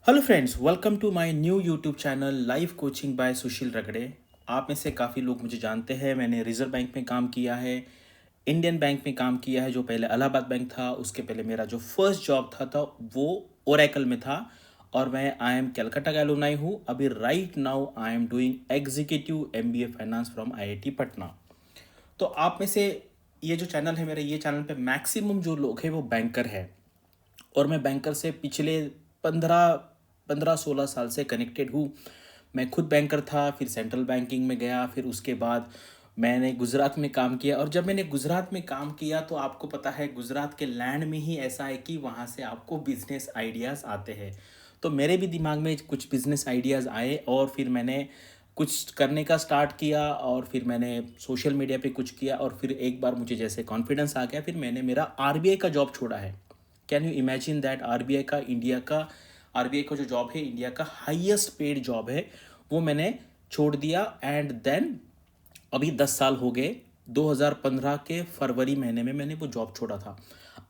Hello friends, welcome to my new YouTube channel live coaching by Sushil Ragade. आप में से काफ़ी लोग मुझे जानते हैं। मैंने रिजर्व बैंक में काम किया है, इंडियन बैंक में काम किया है जो पहले इलाहाबाद बैंक था। उसके पहले मेरा जो फर्स्ट जॉब था वो ओरेकल में था। और मैं आई एम कलकत्ता का एलुमनाई हूँ। अभी right now I am doing executive MBA finance from IIT Patna. तो आप में से ये जो चैनल है मेरा, ये चैनल पे मैक्सिमम जो लोग हैं वो बैंकर है। और मैं बैंकर से पिछले 15-16 साल से कनेक्टेड हूँ। मैं खुद बैंकर था, फिर सेंट्रल बैंकिंग में गया, फिर उसके बाद मैंने गुजरात में काम किया। और जब मैंने गुजरात में काम किया तो आपको पता है गुजरात के लैंड में ही ऐसा है कि वहाँ से आपको बिजनेस आइडियाज़ आते हैं। तो मेरे भी दिमाग में कुछ बिजनेस आइडियाज़ आए और फिर मैंने कुछ करने का स्टार्ट किया। और फिर मैंने सोशल मीडिया पे कुछ किया और फिर एक बार मुझे जैसे कॉन्फिडेंस आ गया, फिर मैंने मेरा आरबीआई का जॉब छोड़ा है। Can you imagine that? RBI का जो जॉब है, इंडिया का हाईएस्ट पेड जॉब है, वो मैंने छोड़ दिया। एंड देन अभी 10 साल हो गए। 2015 के फरवरी महीने में मैंने वो जॉब छोड़ा था।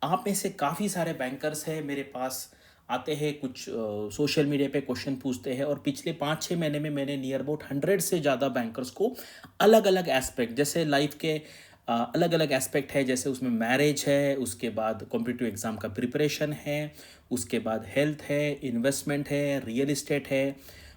आप में से काफ़ी सारे बैंकर्स हैं मेरे पास, आते हैं कुछ सोशल मीडिया पे क्वेश्चन पूछते हैं। और पिछले 5-6 महीने में मैंने नियर अबाउट 100 से ज़्यादा बैंकर्स को अलग अलग एस्पेक्ट, जैसे लाइफ के अलग अलग एस्पेक्ट है, जैसे उसमें मैरिज है, उसके बाद कॉम्पिटिटिव एग्ज़ाम का प्रिपरेशन है, उसके बाद हेल्थ है, इन्वेस्टमेंट है, रियल इस्टेट है,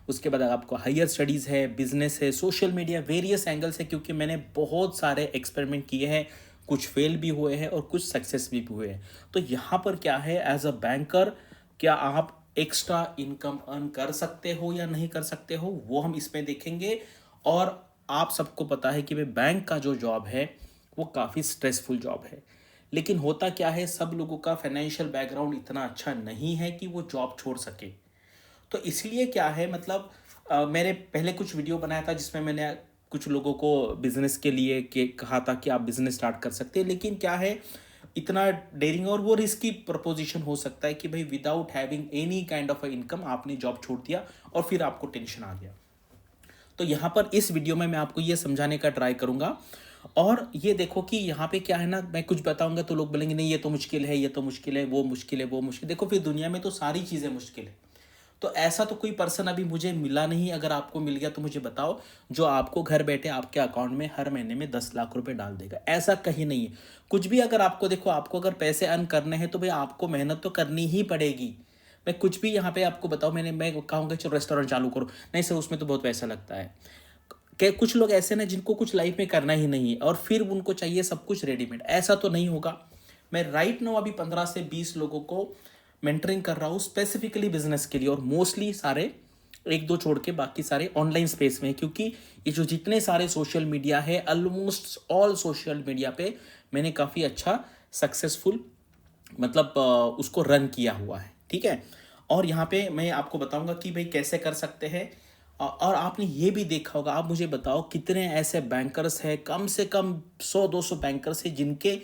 उसके बाद आपको हायर स्टडीज़ है, बिजनेस है, सोशल मीडिया, वेरियस एंगल्स है। क्योंकि मैंने बहुत सारे एक्सपेरिमेंट किए हैं, कुछ फेल भी हुए हैं और कुछ सक्सेस भी हुए हैं। तो यहाँ पर क्या है, एज अ बैंकर क्या आप एक्स्ट्रा इनकम अर्न कर सकते हो या नहीं कर सकते हो, वो हम इसमें देखेंगे। और आप सबको पता है कि भाई बैंक का जो जॉब है वो काफ़ी स्ट्रेसफुल जॉब है। लेकिन होता क्या है, सब लोगों का फाइनेंशियल बैकग्राउंड इतना अच्छा नहीं है कि वो जॉब छोड़ सके। तो इसलिए क्या है, मतलब मैंने पहले कुछ वीडियो बनाया था जिसमें मैंने कुछ लोगों को बिजनेस के लिए कहा था कि आप बिजनेस स्टार्ट कर सकते हैं। लेकिन क्या है, इतना डेरिंग और वो रिस्की प्रपोजिशन हो सकता है कि भाई without having any kind of income आपने जॉब छोड़ दिया और फिर आपको टेंशन आ गया। तो यहाँ पर इस वीडियो में मैं आपको ये समझाने का ट्राई करूंगा। और ये देखो कि यहाँ पे क्या है ना, मैं कुछ बताऊंगा तो लोग बोलेंगे नहीं ये तो मुश्किल है, ये तो मुश्किल है, वो मुश्किल है, वो मुश्किल। देखो फिर दुनिया में तो सारी चीज़ें मुश्किल है। तो ऐसा तो कोई पर्सन अभी मुझे मिला नहीं, अगर आपको मिल गया तो मुझे बताओ, जो आपको घर बैठे आपके अकाउंट में हर महीने में 10 लाख रुपए डाल देगा। ऐसा कहीं नहीं है कुछ भी। अगर आपको देखो, आपको अगर पैसे अर्न करने हैं तो भाई आपको मेहनत तो करनी ही पड़ेगी। मैं कुछ भी यहाँ पे आपको बताऊँ, मैं कहूँगा चलो रेस्टोरेंट चालू करो, नहीं सर उसमें तो बहुत पैसा लगता है। क्या कुछ लोग ऐसे ना जिनको कुछ लाइफ में करना ही नहीं है और फिर उनको चाहिए सब कुछ रेडीमेड, ऐसा तो नहीं होगा। मैं राइट नाउ अभी 15 से 20 लोगों को मेंटरिंग कर रहा हूँ स्पेसिफिकली बिजनेस के लिए। और मोस्टली सारे, एक दो छोड़ के बाकी सारे ऑनलाइन स्पेस में है। क्योंकि ये जो जितने सारे सोशल मीडिया है, ऑलमोस्ट ऑल सोशल मीडिया पे मैंने काफ़ी अच्छा सक्सेसफुल, मतलब उसको रन किया हुआ है। ठीक है। और यहाँ पे मैं आपको बताऊंगा कि भाई कैसे कर सकते हैं। और आपने ये भी देखा होगा, आप मुझे बताओ कितने ऐसे बैंकर्स हैं, कम से कम 100-200 बैंकर्स हैं जिनके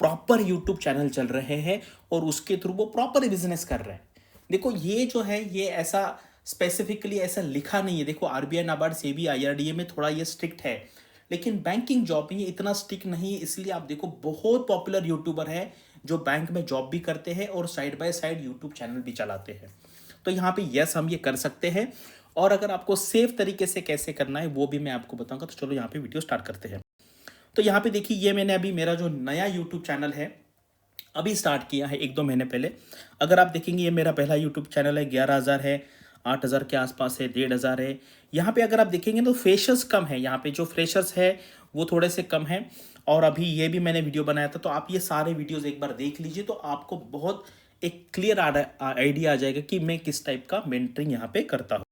प्रॉपर यूट्यूब चैनल चल रहे हैं और उसके थ्रू वो प्रॉपर बिजनेस कर रहे हैं। देखो ये जो है, ये ऐसा स्पेसिफिकली ऐसा लिखा नहीं है। देखो आरबीआई, नाबार्ड, सेबी, आईआरडीए में थोड़ा ये स्ट्रिक्ट है, लेकिन बैंकिंग जॉब में ये इतना स्ट्रिक्ट नहीं है। इसलिए आप देखो बहुत पॉपुलर यूट्यूबर है जो बैंक में जॉब भी करते हैं और side by side YouTube channel भी चलाते हैं। तो यहाँ पे यस, हम ये कर सकते हैं। और अगर आपको सेफ तरीके से कैसे करना है वो भी मैं आपको बताऊंगा। तो चलो यहाँ पे वीडियो स्टार्ट करते हैं। तो यहाँ पे देखिए, ये मैंने अभी मेरा जो नया यूट्यूब चैनल है अभी स्टार्ट किया है 1-2 महीने पहले। अगर आप देखेंगे ये मेरा पहला यूट्यूब चैनल है, 11,000 है, 8,000 के आसपास है, 1,500 है। यहाँ पे अगर आप देखेंगे तो फ्रेशर्स कम है, यहाँ पे जो फ्रेशर्स है वो थोड़े से कम है। और अभी ये भी मैंने वीडियो बनाया था, तो आप ये सारे वीडियोस एक बार देख लीजिए तो आपको बहुत एक क्लियर आइडिया आ जाएगा कि मैं किस टाइप का मेंटरिंग यहाँ पे करता हूँ।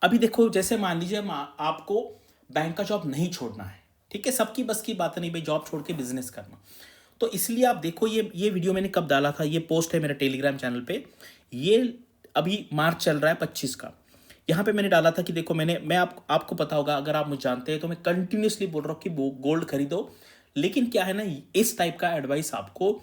अभी देखो, जैसे मान लीजिए आपको बैंक का जॉब नहीं छोड़ना है। ठीक है, सबकी बस की बात नहीं भाई जॉब छोड़ के बिजनेस करना। तो इसलिए आप देखो, ये वीडियो मैंने कब डाला था, ये पोस्ट है मेरे टेलीग्राम चैनल पे। ये अभी मार्च चल रहा है 25 का। यहाँ पे मैंने डाला था कि देखो आपको पता होगा, अगर आप मुझे जानते हैं तो मैं कंटिन्यूसली बोल रहा हूँ कि गोल्ड खरीदो। लेकिन क्या है ना, इस टाइप का एडवाइस आपको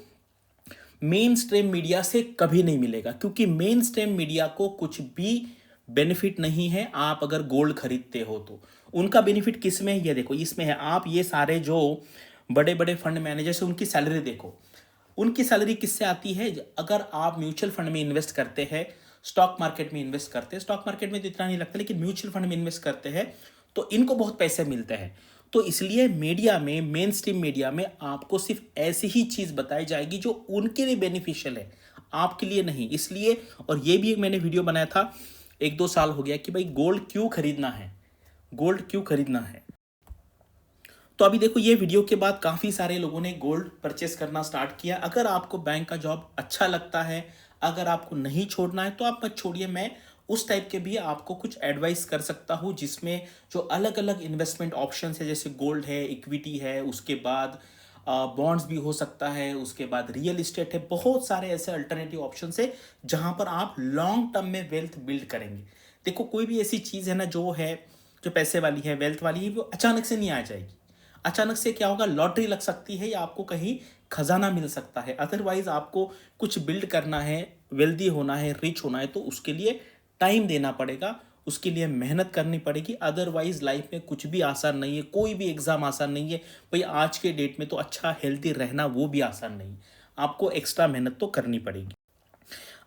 मेन स्ट्रीम मीडिया से कभी नहीं मिलेगा। क्योंकि मेन स्ट्रीम मीडिया को कुछ भी बेनिफिट नहीं है आप अगर गोल्ड खरीदते हो तो। उनका बेनिफिट किस में है, ये देखो इसमें है। आप ये सारे जो बड़े बड़े फंड मैनेजर्स हैं उनकी सैलरी देखो, उनकी सैलरी किससे आती है। अगर आप म्यूचुअल फंड में इन्वेस्ट करते हैं स्टॉक मार्केट में इन्वेस्ट करते हैं, स्टॉक मार्केट में तो इतना नहीं लगता, लेकिन म्यूचुअल फंड में इन्वेस्ट करते हैं तो इनको बहुत पैसे मिलते हैं। तो इसलिए मीडिया में, मेन स्ट्रीम मीडिया में आपको सिर्फ ऐसी ही चीज़ बताई जाएगी जो उनके लिए बेनिफिशियल है, आपके लिए नहीं। इसलिए, और ये भी एक मैंने वीडियो बनाया था 1-2 साल हो गया कि भाई गोल्ड क्यों खरीदना है, गोल्ड क्यों खरीदना है। तो अभी देखो ये वीडियो के बाद काफ़ी सारे लोगों ने गोल्ड परचेस करना स्टार्ट किया। अगर आपको बैंक का जॉब अच्छा लगता है, अगर आपको नहीं छोड़ना है तो आप मत छोड़िए। मैं उस टाइप के भी आपको कुछ एडवाइस कर सकता हूँ जिसमें जो अलग अलग इन्वेस्टमेंट ऑप्शन है, जैसे गोल्ड है, इक्विटी है, उसके बाद बॉन्ड्स भी हो सकता है, उसके बाद रियल इस्टेट है, बहुत सारे ऐसे अल्टरनेटिव ऑप्शन है जहाँ पर आप लॉन्ग टर्म में वेल्थ बिल्ड करेंगे। देखो कोई भी ऐसी चीज़ है ना जो है, जो पैसे वाली है, वेल्थ वाली है, वो अचानक से नहीं आ जाएगी। अचानक से क्या होगा, लॉटरी लग सकती है या आपको कहीं खजाना मिल सकता है। अदरवाइज आपको कुछ बिल्ड करना है, वेल्दी होना है, रिच होना है, तो उसके लिए टाइम देना पड़ेगा, उसके लिए मेहनत करनी पड़ेगी। अदरवाइज लाइफ में कुछ भी आसान नहीं है, कोई भी एग्जाम आसान नहीं है भाई। आज के डेट में तो अच्छा हेल्दी रहना वो भी आसान नहीं, आपको एक्स्ट्रा मेहनत तो करनी पड़ेगी।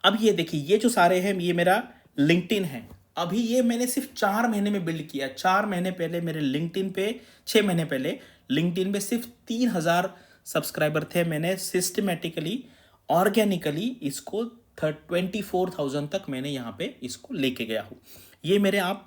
अब ये देखिए, ये जो सारे हैं, ये मेरा लिंक्डइन है। अभी ये मैंने सिर्फ 4 महीने में बिल्ड किया। 4 महीने पहले मेरे लिंक्डइन पे, 6 महीने पहले लिंक्डइन पे सिर्फ 3000 सब्सक्राइबर थे। मैंने सिस्टमेटिकली, ऑर्गेनिकली इसको 24,000 तक मैंने यहाँ पे इसको लेके गया हूँ। ये मेरे आप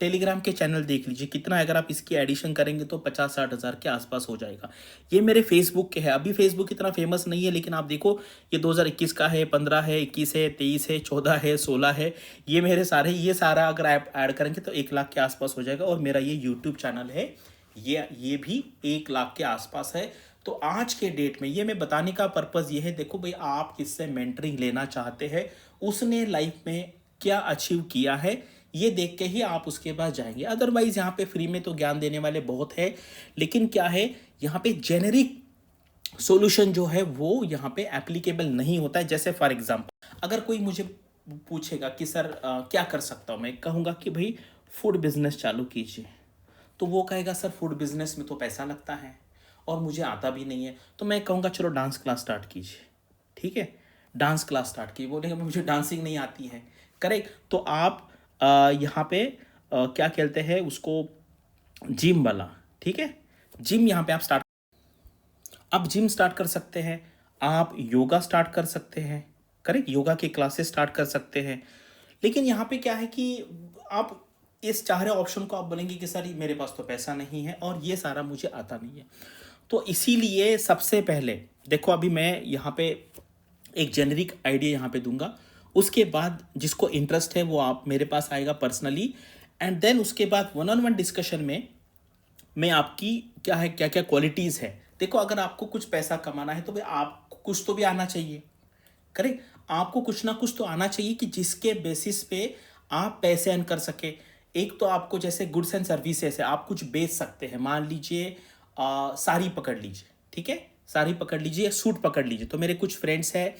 टेलीग्राम के चैनल देख लीजिए कितना, अगर आप इसकी एडिशन करेंगे तो 50-60 हज़ार के आसपास हो जाएगा। ये मेरे फेसबुक के है। अभी फेसबुक इतना फेमस नहीं है, लेकिन आप देखो ये 2021 का है, 15 है, 21 है, 23 है, 14 है, 16 है। ये मेरे सारे, ये सारा अगर आप ऐड करेंगे तो 1 लाख के आसपास हो जाएगा। और मेरा ये यूट्यूब चैनल है, ये भी 1 लाख के आसपास है। तो आज के डेट में ये मैं बताने का पर्पज़ ये है, देखो भाई आप किससे मेंटरिंग लेना चाहते हैं, उसने लाइफ में क्या अचीव किया है, ये देख के ही आप उसके पास जाएंगे। अदरवाइज यहाँ पे फ्री में तो ज्ञान देने वाले बहुत है, लेकिन क्या है यहाँ पे जेनेरिक सॉल्यूशन जो है वो यहाँ पे एप्लीकेबल नहीं होता है। जैसे फॉर एग्जांपल अगर कोई मुझे पूछेगा कि सर क्या कर सकता हूँ, मैं कहूँगा कि भाई फूड बिजनेस चालू कीजिए, तो वो कहेगा सर फूड बिजनेस में तो पैसा लगता है और मुझे आता भी नहीं है। तो मैं कहूँगा चलो डांस क्लास स्टार्ट कीजिए, ठीक है, डांस क्लास स्टार्ट कीजिए। बोलेगा मुझे डांसिंग नहीं आती है, करेक्ट। तो आप यहाँ पे क्या कहते हैं उसको, जिम वाला, ठीक है, जिम यहाँ पे आप स्टार्ट, आप जिम स्टार्ट कर सकते हैं, आप योगा स्टार्ट कर सकते हैं, करेक्ट, योगा के क्लासेस स्टार्ट कर सकते हैं। लेकिन यहाँ पे क्या है कि आप इस चाह रहे ऑप्शन को आप बोलेंगे कि सर मेरे पास तो पैसा नहीं है और ये सारा मुझे आता नहीं है। तो इसीलिए सबसे पहले देखो, अभी मैं यहाँ पे एक जेनरिक आइडिया यहाँ पे दूंगा, उसके बाद जिसको इंटरेस्ट है वो आप मेरे पास आएगा पर्सनली, एंड देन उसके बाद 1-on-1 डिस्कशन में मैं आपकी क्या है, क्या क्या क्वालिटीज़ है। देखो अगर आपको कुछ पैसा कमाना है तो भाई आपको कुछ तो भी आना चाहिए, करेक्ट, आपको कुछ ना कुछ तो आना चाहिए कि जिसके बेसिस पे आप पैसे अर्न कर सके। एक तो आपको जैसे गुड्स एंड सर्विसेज है, आप कुछ बेच सकते हैं। मान लीजिए साड़ी पकड़ लीजिए, ठीक है, साड़ी पकड़ लीजिए, सूट पकड़ लीजिए। तो मेरे कुछ फ्रेंड्स हैं,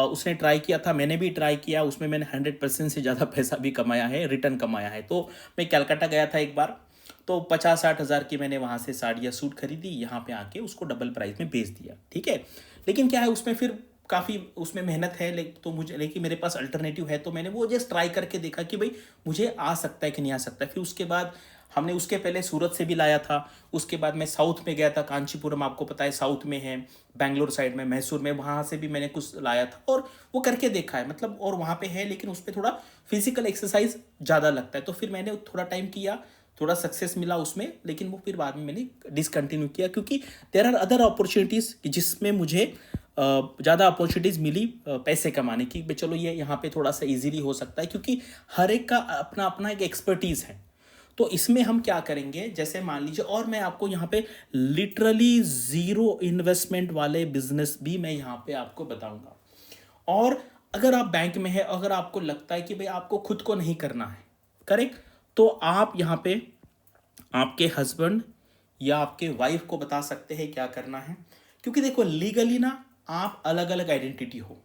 उसने ट्राई किया था, मैंने भी ट्राई किया, उसमें मैंने 100% से ज़्यादा पैसा भी कमाया है, रिटर्न कमाया है। तो मैं कलकत्ता गया था एक बार, तो 50-60 हज़ार की मैंने वहाँ से साड़ी या सूट खरीदी, यहाँ पे आके उसको डबल प्राइस में बेच दिया, ठीक है। लेकिन क्या है उसमें फिर काफ़ी उसमें मेहनत है, लेकिन मेरे पास अल्टरनेटिव है, तो मैंने वो जस्ट ट्राई करके देखा कि भाई मुझे आ सकता है कि नहीं आ सकता है। फिर उसके बाद हमने उसके पहले सूरत से भी लाया था, उसके बाद मैं साउथ में गया था, कांचीपुरम आपको पता है साउथ में है, बैंगलोर साइड में, मैसूर में, वहाँ से भी मैंने कुछ लाया था और वो करके देखा है, मतलब और वहाँ पे है, लेकिन उस पर थोड़ा फिजिकल एक्सरसाइज ज़्यादा लगता है। तो फिर मैंने थोड़ा टाइम किया, थोड़ा सक्सेस मिला उसमें, लेकिन वो फिर बाद में मैंने डिसकंटिन्यू किया, क्योंकि देयर आर अदर अपॉर्चुनिटीज़ जिसमें मुझे ज़्यादा अपॉर्चुनिटीज़ मिली पैसे कमाने की। चलो ये यहाँ पे थोड़ा सा इजीली हो सकता है, क्योंकि हर एक का अपना अपना एक एक्सपर्टीज़ है। तो इसमें हम क्या करेंगे, जैसे मान लीजिए, और मैं आपको यहाँ पे लिटरली ज़ीरो इन्वेस्टमेंट वाले बिजनेस भी मैं यहाँ पे आपको बताऊँगा। और अगर आप बैंक में है, अगर आपको लगता है कि भाई आपको खुद को नहीं करना है, करेक्ट, तो आप यहाँ पे आपके हस्बैंड या आपके वाइफ को बता सकते हैं क्या करना है। क्योंकि देखो लीगली ना आप अलग अलग आइडेंटिटी हो,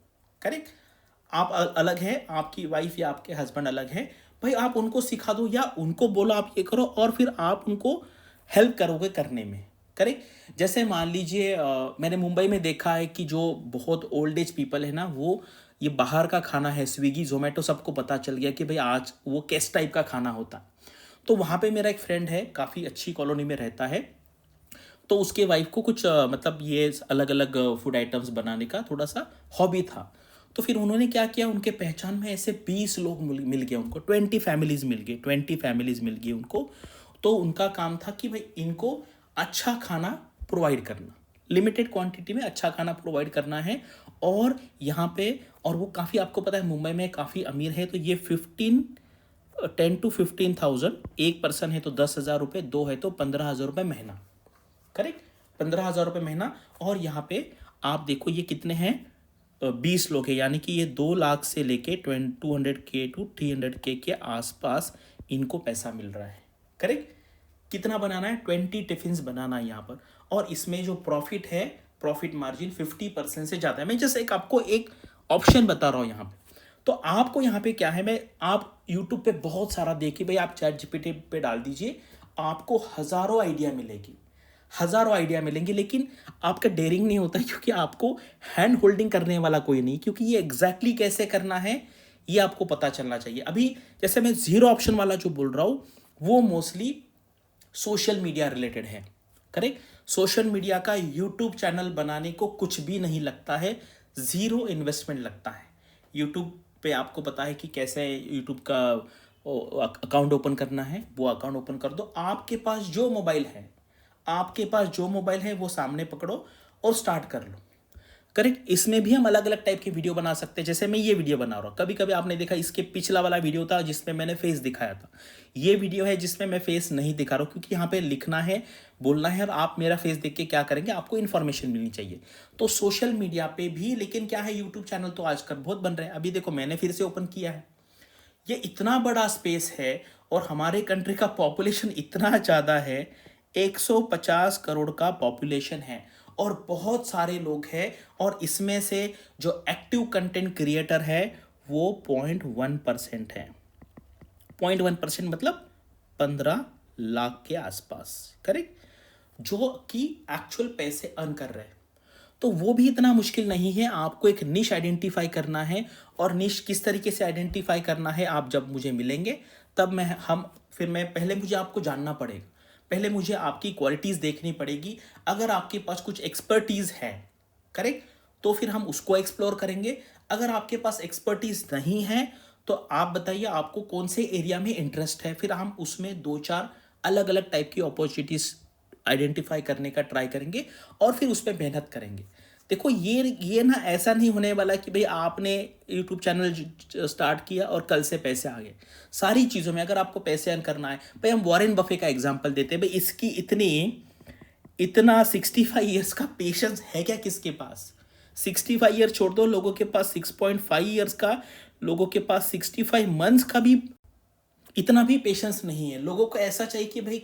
करेक्ट, आप अलग है, आपकी वाइफ या आपके हस्बैंड अलग है, भाई आप उनको सिखा दो या उनको बोलो आप ये करो, और फिर आप उनको हेल्प करोगे करने में, करेक्ट। जैसे मान लीजिए मैंने मुंबई में देखा है कि जो बहुत ओल्ड एज पीपल है ना, वो ये बाहर का खाना है, स्विगी जोमेटो सबको पता चल गया कि भाई आज वो किस टाइप का खाना होता है। तो वहाँ पे मेरा एक फ्रेंड है, काफ़ी अच्छी कॉलोनी में रहता है। तो उसके वाइफ को कुछ मतलब ये अलग अलग फूड आइटम्स बनाने का थोड़ा सा हॉबी था। तो फिर उन्होंने क्या किया, उनके पहचान में ऐसे 20 लोग मिल गए उनको, 20 फैमिलीज मिल गई उनको। तो उनका काम था कि भाई इनको अच्छा खाना प्रोवाइड करना, लिमिटेड क्वांटिटी में अच्छा खाना प्रोवाइड करना है। और यहाँ पे, और वो काफ़ी, आपको पता है मुंबई में काफ़ी अमीर है, तो ये 10 to 15,000 एक पर्सन है तो 10,000 रुपये, दो है तो 15,000 रुपये महीना, करेक्ट, 15,000 रुपये महीना। और यहाँ पे आप देखो ये कितने हैं, 20 लोग हैं, यानी कि ये 2 लाख से लेके 200K to 300K के आसपास इनको पैसा मिल रहा है, करेक्ट। कितना बनाना है, 20 टिफिन्स बनाना है यहाँ पर। और इसमें जो प्रॉफिट है, प्रॉफिट मार्जिन 50% से ज़्यादा है। मैं जैसे आपको एक ऑप्शन बता रहा हूँ यहाँ पे। तो आपको यहाँ पे क्या है, मैं आप यूट्यूब पे बहुत सारा देखिए भाई, आप चैट जीपीटी पे डाल दीजिए, आपको हज़ारों आइडिया मिलेगी, हज़ारों आइडिया मिलेंगे। लेकिन आपका डेयरिंग नहीं होता क्योंकि आपको हैंड होल्डिंग करने वाला कोई नहीं, क्योंकि ये एग्जैक्टली कैसे करना है ये आपको पता चलना चाहिए। अभी जैसे मैं जीरो ऑप्शन वाला जो बोल रहा हूँ वो मोस्टली सोशल मीडिया रिलेटेड है, करेक्ट। सोशल मीडिया का यूट्यूब चैनल बनाने को कुछ भी नहीं लगता है, ज़ीरो इन्वेस्टमेंट लगता है। यूट्यूब पे आपको पता है कि कैसे यूट्यूब का अकाउंट ओपन करना है, वो अकाउंट ओपन कर दो। आपके पास जो मोबाइल है, आपके पास जो मोबाइल है वो सामने पकड़ो और स्टार्ट कर लो, करेक्ट। इसमें भी हम अलग अलग टाइप की वीडियो बना सकते हैं, जैसे मैं ये वीडियो बना रहा हूँ। कभी कभी आपने देखा, इसके पिछला वाला वीडियो था जिसमें मैंने फेस दिखाया था, ये वीडियो है जिसमें मैं फेस नहीं दिखा रहा हूँ, क्योंकि यहाँ पे लिखना है, बोलना है, और आप मेरा फेस देख के क्या करेंगे, आपको इन्फॉर्मेशन मिलनी चाहिए। तो सोशल मीडिया पे भी, लेकिन क्या है, यूट्यूब चैनल तो आजकल बहुत बन रहे हैं। अभी देखो मैंने फिर से ओपन किया है, ये इतना बड़ा स्पेस है और हमारे कंट्री का पॉपुलेशन इतना ज़्यादा है, 150 करोड़ का पॉपुलेशन है और बहुत सारे लोग हैं। और इसमें से जो एक्टिव कंटेंट क्रिएटर है वो 0.1% है। 0.1% मतलब 15 लाख के आसपास, करेक्ट, जो कि एक्चुअल पैसे अर्न कर रहे हैं। तो वो भी इतना मुश्किल नहीं है, आपको एक निश आइडेंटिफाई करना है। और निश किस तरीके से आइडेंटिफाई करना है, आप जब मुझे मिलेंगे तब मैं पहले मुझे आपको जानना पड़ेगा, पहले मुझे आपकी क्वालिटीज़ देखनी पड़ेगी। अगर आपके पास कुछ एक्सपर्टीज़ है, करेक्ट, तो फिर हम उसको एक्सप्लोर करेंगे। अगर आपके पास एक्सपर्टीज़ नहीं है तो आप बताइए आपको कौन से एरिया में इंटरेस्ट है, फिर हम उसमें 2-4 अलग अलग टाइप की अपॉर्चुनिटीज़ आइडेंटिफाई करने का ट्राई करेंगे और फिर उस पर मेहनत करेंगे। देखो ये ना ऐसा नहीं होने वाला कि भाई आपने यूट्यूब चैनल स्टार्ट किया और कल से पैसे आ गए। सारी चीज़ों में अगर आपको पैसे अर्न करना है, भाई हम वॉरेन बफे का एग्जांपल देते हैं, भाई इसकी इतना 65 ईयर्स का पेशेंस है क्या किसके पास? 65 ईयर छोड़ दो, लोगों के पास 6.5 ईयर्स का, लोगों के पास 65 मंथ्स का भी इतना भी पेशेंस नहीं है। लोगों को ऐसा चाहिए कि भाई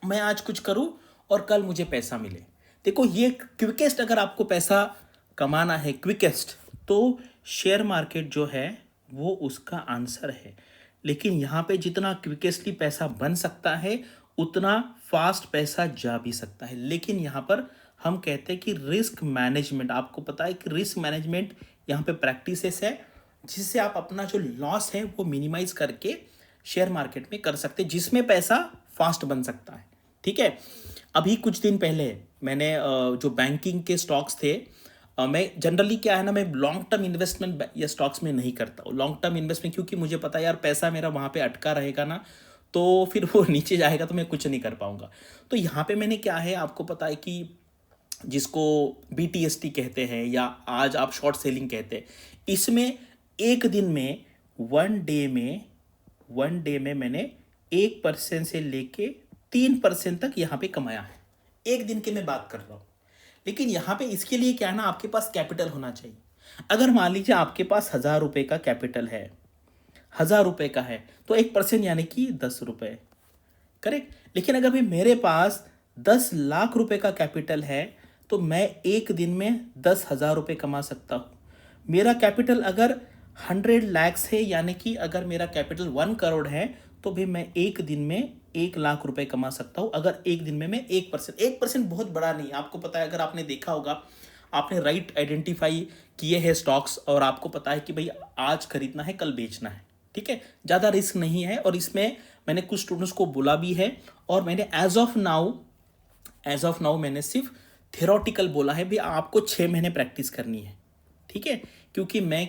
मैं आज कुछ करूं और कल मुझे पैसा मिले। देखो ये क्विकेस्ट, अगर आपको पैसा कमाना है क्विकेस्ट, तो शेयर मार्केट जो है वो उसका आंसर है। लेकिन यहाँ पे जितना क्विकेस्टली पैसा बन सकता है उतना फास्ट पैसा जा भी सकता है। लेकिन यहाँ पर हम कहते हैं कि रिस्क मैनेजमेंट, आपको पता है कि रिस्क मैनेजमेंट यहाँ पे प्रैक्टिसेस है जिससे आप अपना जो लॉस है वो मिनिमाइज करके शेयर मार्केट में कर सकते हैं, जिसमें पैसा फास्ट बन सकता है, ठीक है। अभी कुछ दिन पहले मैंने जो बैंकिंग के स्टॉक्स थे, मैं जनरली क्या है ना, मैं लॉन्ग टर्म इन्वेस्टमेंट या स्टॉक्स में नहीं करता हूँ, लॉन्ग टर्म इन्वेस्टमेंट, क्योंकि मुझे पता है यार पैसा मेरा वहाँ पे अटका रहेगा ना, तो फिर वो नीचे जाएगा तो मैं कुछ नहीं कर पाऊंगा। तो यहाँ पे मैंने क्या है, आपको पता है कि जिसको BTST कहते हैं या आज आप शॉर्ट सेलिंग कहते हैं, इसमें एक दिन में, वन डे में मैंने 1% से लेके 3% तक यहाँ पे कमाया है। एक दिन की मैं बात कर रहा हूँ। लेकिन यहाँ पे इसके लिए क्या है ना, आपके पास कैपिटल होना चाहिए। अगर मान लीजिए आपके पास 1,000 रुपये का कैपिटल है, 1,000 रुपये का है, तो 1% यानी कि 10 रुपये, करेक्ट। लेकिन अगर भाई मेरे पास 10 लाख रुपए का कैपिटल है तो मैं एक दिन में 10,000 रुपये कमा सकता हूँ। मेरा कैपिटल अगर 100 लैक्स है, यानी कि अगर मेरा कैपिटल 1 करोड़ है, तो भी मैं एक दिन में 1 लाख रुपए कमा सकता हूँ। अगर एक दिन में मैं 1%, 1% बहुत बड़ा नहीं, आपको पता है, अगर आपने देखा होगा आपने राइट आइडेंटिफाई किए हैं स्टॉक्स और आपको पता है कि भाई आज खरीदना है कल बेचना है, ठीक है, ज़्यादा रिस्क नहीं है। और इसमें मैंने कुछ स्टूडेंट्स को बोला भी है और मैंने एज ऑफ नाउ मैंने सिर्फ थियोरटिकल बोला है भी आपको 6 महीने प्रैक्टिस करनी है, ठीक है। क्योंकि मैं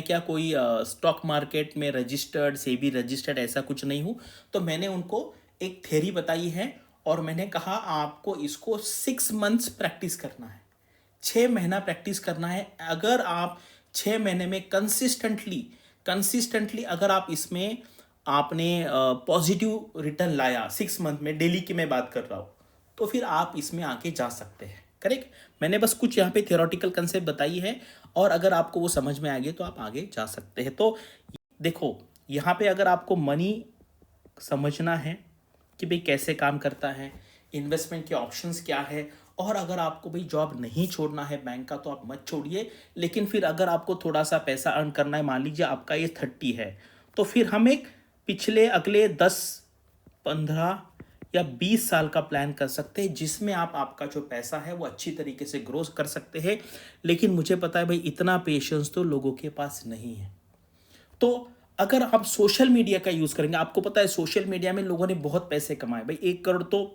क्या कोई स्टॉक मार्केट में रजिस्टर्ड सेबी रजिस्टर्ड ऐसा कुछ नहीं हूँ। तो मैंने उनको एक थ्योरी बताई है और मैंने कहा आपको इसको 6 मंथ्स प्रैक्टिस करना है, 6 महीना प्रैक्टिस करना है। अगर आप 6 महीने में कंसिस्टेंटली अगर आप इसमें आपने पॉजिटिव रिटर्न लाया 6 मंथ में, डेली की मैं बात कर रहा हूँ, तो फिर आप इसमें आके जा सकते हैं। करेक्ट, मैंने बस कुछ यहाँ पे थियोरेटिकल कंसेप्ट बताई है और अगर आपको वो समझ में आ गए तो आप आगे जा सकते हैं। तो देखो, यहाँ पे अगर आपको मनी समझना है कि भाई कैसे काम करता है, इन्वेस्टमेंट के ऑप्शंस क्या है, और अगर आपको भाई जॉब नहीं छोड़ना है बैंक का तो आप मत छोड़िए। लेकिन फिर अगर आपको थोड़ा सा पैसा अर्न करना है, मान लीजिए आपका ये 30 है, तो फिर हम एक पिछले अगले 10, 15 या 20 साल का प्लान कर सकते हैं जिसमें आप आपका जो पैसा है वो अच्छी तरीके से ग्रो कर सकते हैं। लेकिन मुझे पता है भाई इतना पेशेंस तो लोगों के पास नहीं है। तो अगर आप सोशल मीडिया का यूज़ करेंगे, आपको पता है सोशल मीडिया में लोगों ने बहुत पैसे कमाए भाई, 1 करोड़ तो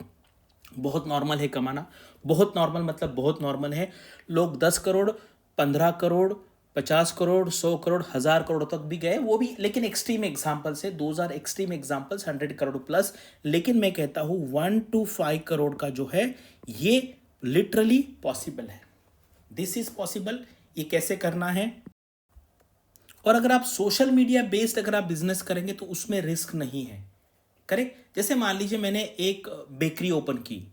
बहुत नॉर्मल है कमाना, बहुत नॉर्मल मतलब बहुत नॉर्मल है। लोग 10 करोड़, 15 करोड़, 50 करोड़, 100 करोड़, 1000 करोड़ तक भी गए, वो भी लेकिन एक्सट्रीम एग्जाम्पल्स है, 2000 एक्सट्रीम एग्जाम्पल्स, 100 करोड़ प्लस। लेकिन मैं कहता हूँ 1 to 5 करोड़ का जो है ये लिटरली पॉसिबल है, दिस इज पॉसिबल। ये कैसे करना है, और अगर आप सोशल मीडिया बेस्ड अगर आप बिजनेस करेंगे तो उसमें रिस्क नहीं है। करेक्ट, जैसे मान लीजिए मैंने एक बेकरी ओपन की,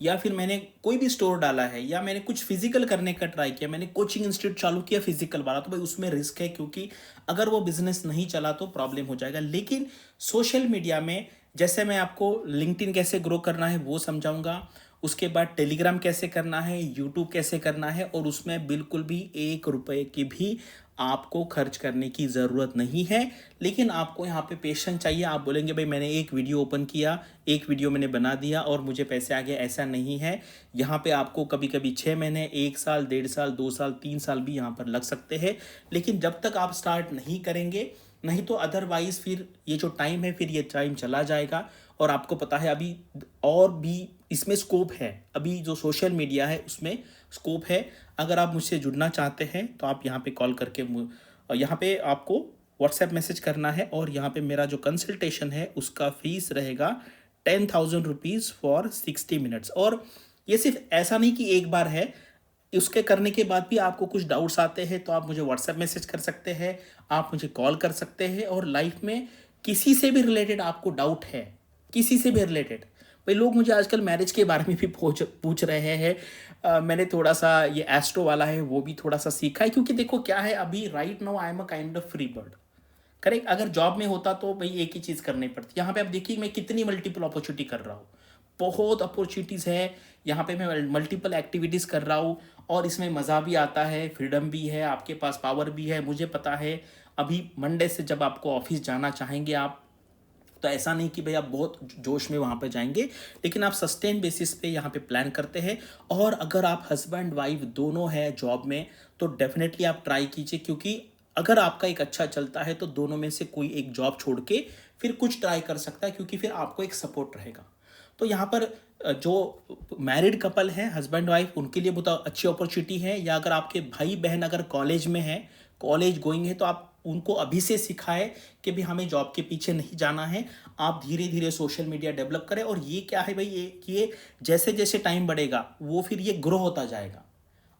या फिर मैंने कोई भी स्टोर डाला है, या मैंने कुछ फिजिकल करने का ट्राई किया, मैंने कोचिंग इंस्टीट्यूट चालू किया फिजिकल वाला, तो भाई उसमें रिस्क है क्योंकि अगर वो बिजनेस नहीं चला तो प्रॉब्लम हो जाएगा। लेकिन सोशल मीडिया में जैसे मैं आपको लिंक्डइन कैसे ग्रो करना है वो समझाऊंगा, उसके बाद टेलीग्राम कैसे करना है, यूट्यूब कैसे करना है, और उसमें बिल्कुल भी 1 रुपए की भी आपको खर्च करने की ज़रूरत नहीं है। लेकिन आपको यहाँ पे पेशेंस चाहिए। आप बोलेंगे भाई मैंने एक वीडियो ओपन किया, एक वीडियो मैंने बना दिया और मुझे पैसे आ गए, ऐसा नहीं है। यहाँ पे आपको कभी कभी 6 महीने, 1 साल, 1.5 साल, 2 साल, 3 साल भी यहाँ पर लग सकते हैं। लेकिन जब तक आप स्टार्ट नहीं करेंगे, नहीं तो अदरवाइज फिर ये जो टाइम है फिर ये टाइम चला जाएगा। और आपको पता है अभी और भी इसमें स्कोप है, अभी जो सोशल मीडिया है उसमें स्कोप है। अगर आप मुझसे जुड़ना चाहते हैं तो आप यहाँ पे कॉल करके यहाँ पे आपको व्हाट्सएप मैसेज करना है, और यहाँ पे मेरा जो कंसल्टेशन है उसका फीस रहेगा 10,000 रुपीज़ फॉर 60 मिनट्स। और ये सिर्फ ऐसा नहीं कि एक बार है, उसके करने के बाद भी आपको कुछ डाउट्स आते हैं तो आप मुझे व्हाट्सएप मैसेज कर सकते हैं, आप मुझे कॉल कर सकते हैं। और लाइफ में किसी से भी रिलेटेड आपको डाउट है, किसी से भी रिलेटेड, भाई लोग मुझे आजकल मैरिज के बारे में भी पूछ रहे हैं। मैंने थोड़ा सा ये एस्ट्रो वाला है वो भी थोड़ा सा सीखा है, क्योंकि देखो क्या है, अभी right now I am a kind of free bird. Correct, अगर जॉब में होता तो भाई एक ही चीज़ करनी पड़ती। यहाँ पे आप देखिए मैं कितनी मल्टीपल अपॉर्चुनिटी कर रहा हूँ, बहुत अपॉर्चुनिटीज़ है यहाँ पे, मैं मल्टीपल एक्टिविटीज़ कर रहा हूँ और इसमें मज़ा भी आता है, फ्रीडम भी है, आपके पास पावर भी है। मुझे पता है अभी मंडे से जब आपको ऑफिस जाना चाहेंगे आप, तो ऐसा नहीं कि भाई आप बहुत जोश में वहाँ पे जाएंगे, लेकिन आप सस्टेन बेसिस पे यहाँ पे प्लान करते हैं। और अगर आप हस्बैंड वाइफ दोनों है जॉब में तो डेफिनेटली आप ट्राई कीजिए, क्योंकि अगर आपका एक अच्छा चलता है तो दोनों में से कोई एक जॉब छोड़ के फिर कुछ ट्राई कर सकता है, क्योंकि फिर आपको एक सपोर्ट रहेगा। तो यहाँ पर जो मैरिड कपल है हस्बैंड वाइफ उनके लिए बहुत अच्छी अपॉर्चुनिटी है, या अगर आपके भाई बहन अगर कॉलेज में है, कॉलेज गोइंग है, तो आप उनको अभी से सिखाएं कि भी हमें जॉब के पीछे नहीं जाना है, आप धीरे धीरे सोशल मीडिया डेवलप करें। और ये क्या है भाई, ये जैसे जैसे टाइम बढ़ेगा वो फिर ये ग्रो होता जाएगा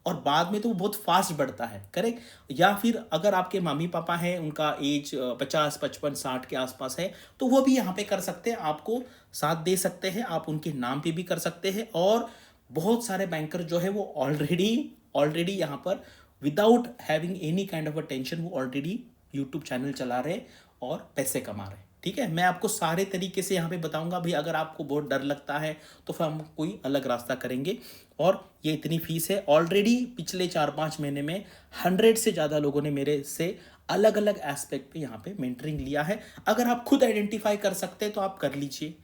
और बाद में तो वो बहुत फास्ट बढ़ता है। करेक्ट, या फिर अगर आपके मम्मी पापा हैं उनका एज 50, 55, 60 के आसपास है तो वो भी यहाँ पे कर सकते हैं, आपको साथ दे सकते हैं, आप उनके नाम पे भी कर सकते हैं। और बहुत सारे बैंकर जो है वो ऑलरेडी यहाँ पर without having any kind of a tension वो ऑलरेडी यूट्यूब चैनल चला रहे और पैसे कमा रहे। ठीक है, मैं आपको सारे तरीके से यहाँ पे बताऊंगा भाई। अगर आपको बहुत डर लगता है तो फिर हम कोई अलग रास्ता करेंगे। और ये इतनी फीस है, ऑलरेडी पिछले 4-5 महीने में 100 से ज़्यादा लोगों ने मेरे से अलग अलग एस्पेक्ट पे यहाँ पे मेंटरिंग लिया है। अगर आप खुद आइडेंटिफाई कर सकते हैं तो आप कर लीजिए,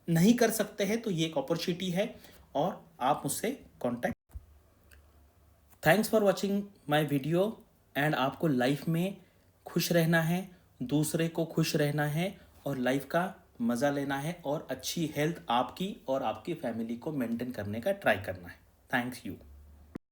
नहीं कर सकते हैं तो ये एक अपॉर्चुनिटी है और आप मुझसे contact. Thanks for watching my video. And आपको लाइफ में खुश रहना है, दूसरे को खुश रहना है और लाइफ का मज़ा लेना है और अच्छी हेल्थ आपकी और आपकी फैमिली को मेंटेन करने का ट्राई करना है। Thanks you.